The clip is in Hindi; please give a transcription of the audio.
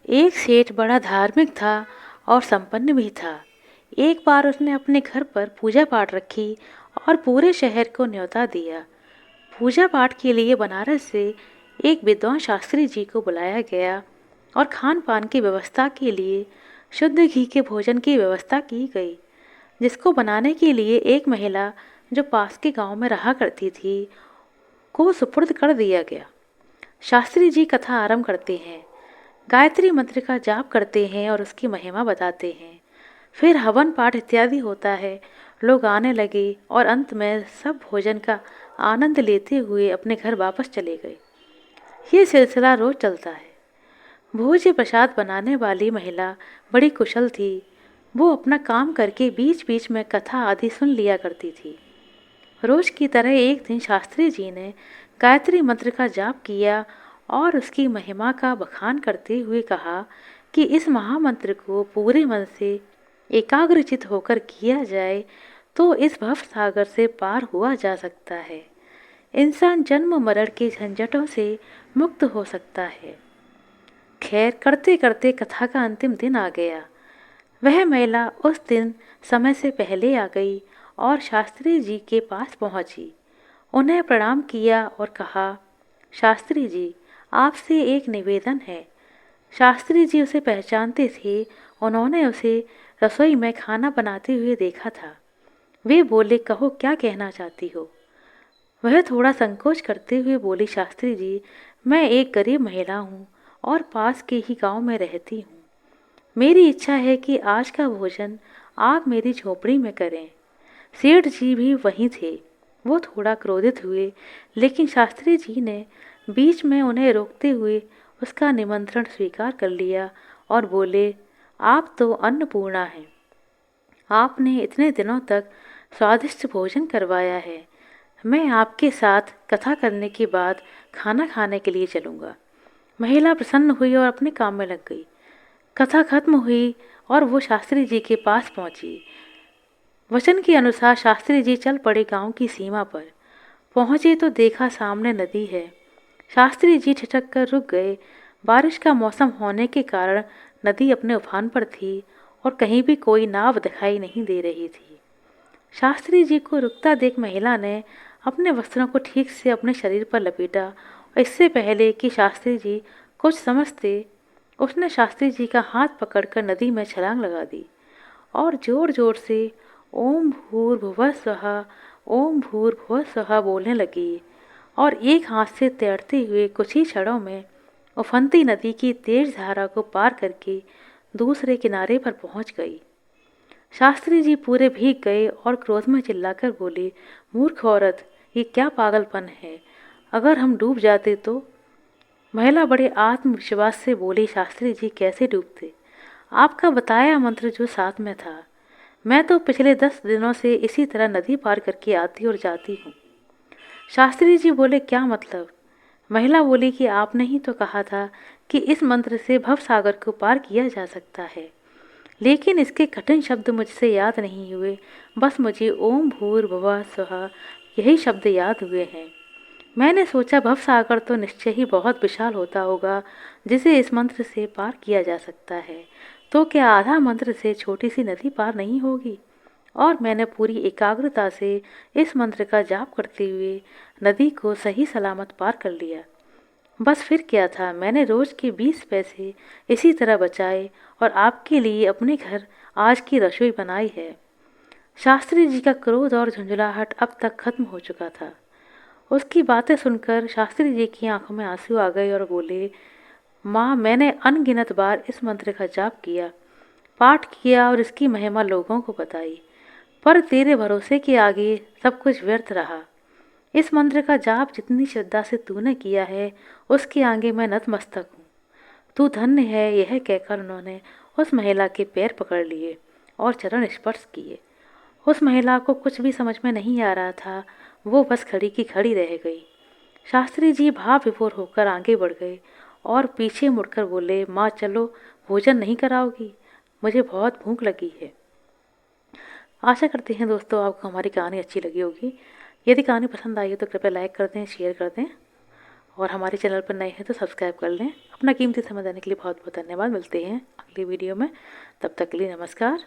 एक सेठ बड़ा धार्मिक था और संपन्न भी था। एक बार उसने अपने घर पर पूजा पाठ रखी और पूरे शहर को न्योता दिया। पूजा पाठ के लिए बनारस से एक विद्वान शास्त्री जी को बुलाया गया और खान पान की व्यवस्था के लिए शुद्ध घी के भोजन की व्यवस्था की गई, जिसको बनाने के लिए एक महिला जो पास के गांव में रहा करती थी को सुपुर्द कर दिया गया। शास्त्री जी कथा आरंभ करते हैं, गायत्री मंत्र का जाप करते हैं और उसकी महिमा बताते हैं। फिर हवन पाठ इत्यादि होता है। लोग आने लगे और अंत में सब भोजन का आनंद लेते हुए अपने घर वापस चले गए। ये सिलसिला रोज चलता है। भोज्य प्रसाद बनाने वाली महिला बड़ी कुशल थी। वो अपना काम करके बीच बीच में कथा आदि सुन लिया करती थी। रोज की तरह एक दिन शास्त्री जी ने गायत्री मंत्र का जाप किया और उसकी महिमा का बखान करते हुए कहा कि इस महामंत्र को पूरे मन से एकाग्रचित होकर किया जाए तो इस भव सागर से पार हुआ जा सकता है। इंसान जन्म मरण के झंझटों से मुक्त हो सकता है। खैर, करते करते कथा का अंतिम दिन आ गया। वह महिला उस दिन समय से पहले आ गई और शास्त्री जी के पास पहुंची। उन्हें प्रणाम किया और कहा, शास्त्री जी, आपसे एक निवेदन है। शास्त्री जी उसे पहचानते थे। उन्होंने उसे रसोई में खाना बनाते हुए देखा था। वे बोले, कहो क्या कहना चाहती हो। वह थोड़ा संकोच करते हुए बोली, शास्त्री जी, मैं एक गरीब महिला हूँ और पास के ही गांव में रहती हूँ। मेरी इच्छा है कि आज का भोजन आप मेरी झोपड़ी में करें। सेठ जी भी वहीं थे। वो थोड़ा क्रोधित हुए, लेकिन शास्त्री जी ने बीच में उन्हें रोकते हुए उसका निमंत्रण स्वीकार कर लिया और बोले, आप तो अन्नपूर्णा हैं। आपने इतने दिनों तक स्वादिष्ट भोजन करवाया है। मैं आपके साथ कथा करने के बाद खाना खाने के लिए चलूँगा। महिला प्रसन्न हुई और अपने काम में लग गई। कथा खत्म हुई और वो शास्त्री जी के पास पहुंची। वचन के अनुसार शास्त्री जी चल पड़े गांव की सीमा पर। पहुंचे तो देखा सामने नदी है। शास्त्री जी ठिठक कर रुक गए। बारिश का मौसम होने के कारण नदी अपने उफान पर थी और कहीं भी कोई नाव दिखाई नहीं दे रही थी। शास्त्री जी को रुकता देख महिला ने अपने वस्त्रों को ठीक से अपने शरीर पर लपेटा और इससे पहले कि शास्त्री जी कुछ समझते, उसने शास्त्री जी का हाथ पकड़कर नदी में छलांग लगा दी और जोर जोर से ओम भूर्भुवः स्वः, ओम भूर्भुवः स्वः बोलने लगी और एक हाथ से तैरते हुए कुछ ही क्षणों में उफनती नदी की तेज धारा को पार करके दूसरे किनारे पर पहुंच गई। शास्त्री जी पूरे भीग गए और क्रोध में चिल्लाकर बोले, मूर्ख औरत, ये क्या पागलपन है। अगर हम डूब जाते तो। महिला बड़े आत्मविश्वास से बोली, शास्त्री जी कैसे डूबते। आपका बताया मंत्र जो साथ में था। मैं तो पिछले 10 दिनों से इसी तरह नदी पार करके आती और जाती हूँ। शास्त्री जी बोले, क्या मतलब। महिला बोली कि आपने ही तो कहा था कि इस मंत्र से भव सागर को पार किया जा सकता है, लेकिन इसके कठिन शब्द मुझसे याद नहीं हुए। बस मुझे ओम भूर्भुवः स्वः यही शब्द याद हुए हैं। मैंने सोचा भव सागर तो निश्चय ही बहुत विशाल होता होगा जिसे इस मंत्र से पार किया जा सकता है। तो क्या आधा मंत्र से छोटी सी नदी पार नहीं होगी। और मैंने पूरी एकाग्रता से इस मंत्र का जाप करते हुए नदी को सही सलामत पार कर लिया। बस फिर क्या था, मैंने रोज के 20 पैसे इसी तरह बचाए और आपके लिए अपने घर आज की रसोई बनाई है। शास्त्री जी का क्रोध और झुंझलाहट अब तक खत्म हो चुका था। उसकी बातें सुनकर शास्त्री जी की आंखों में आंसू आ गए और बोले, माँ, मैंने अनगिनत बार इस मंत्र का जाप किया, पाठ किया और इसकी महिमा लोगों को बताई, पर तेरे भरोसे के आगे सब कुछ व्यर्थ रहा। इस मंत्र का जाप जितनी श्रद्धा से तूने किया है, उसके आगे मैं नतमस्तक हूँ। तू धन्य है। यह कहकर उन्होंने उस महिला के पैर पकड़ लिए और चरण स्पर्श किए। उस महिला को कुछ भी समझ में नहीं आ रहा था। वो बस खड़ी की खड़ी रह गई। शास्त्री जी भाव विभोर होकर आगे बढ़ गए और पीछे मुड़कर बोले, माँ चलो, भोजन नहीं कराओगी, मुझे बहुत भूख लगी है। आशा करते हैं दोस्तों आपको हमारी कहानी अच्छी लगी होगी। यदि कहानी पसंद आई हो तो कृपया लाइक कर दें, शेयर कर दें और हमारे चैनल पर नए हैं तो सब्सक्राइब कर लें। अपना कीमती समय देने के लिए बहुत बहुत धन्यवाद। मिलते हैं अगली वीडियो में, तब तक के लिए नमस्कार।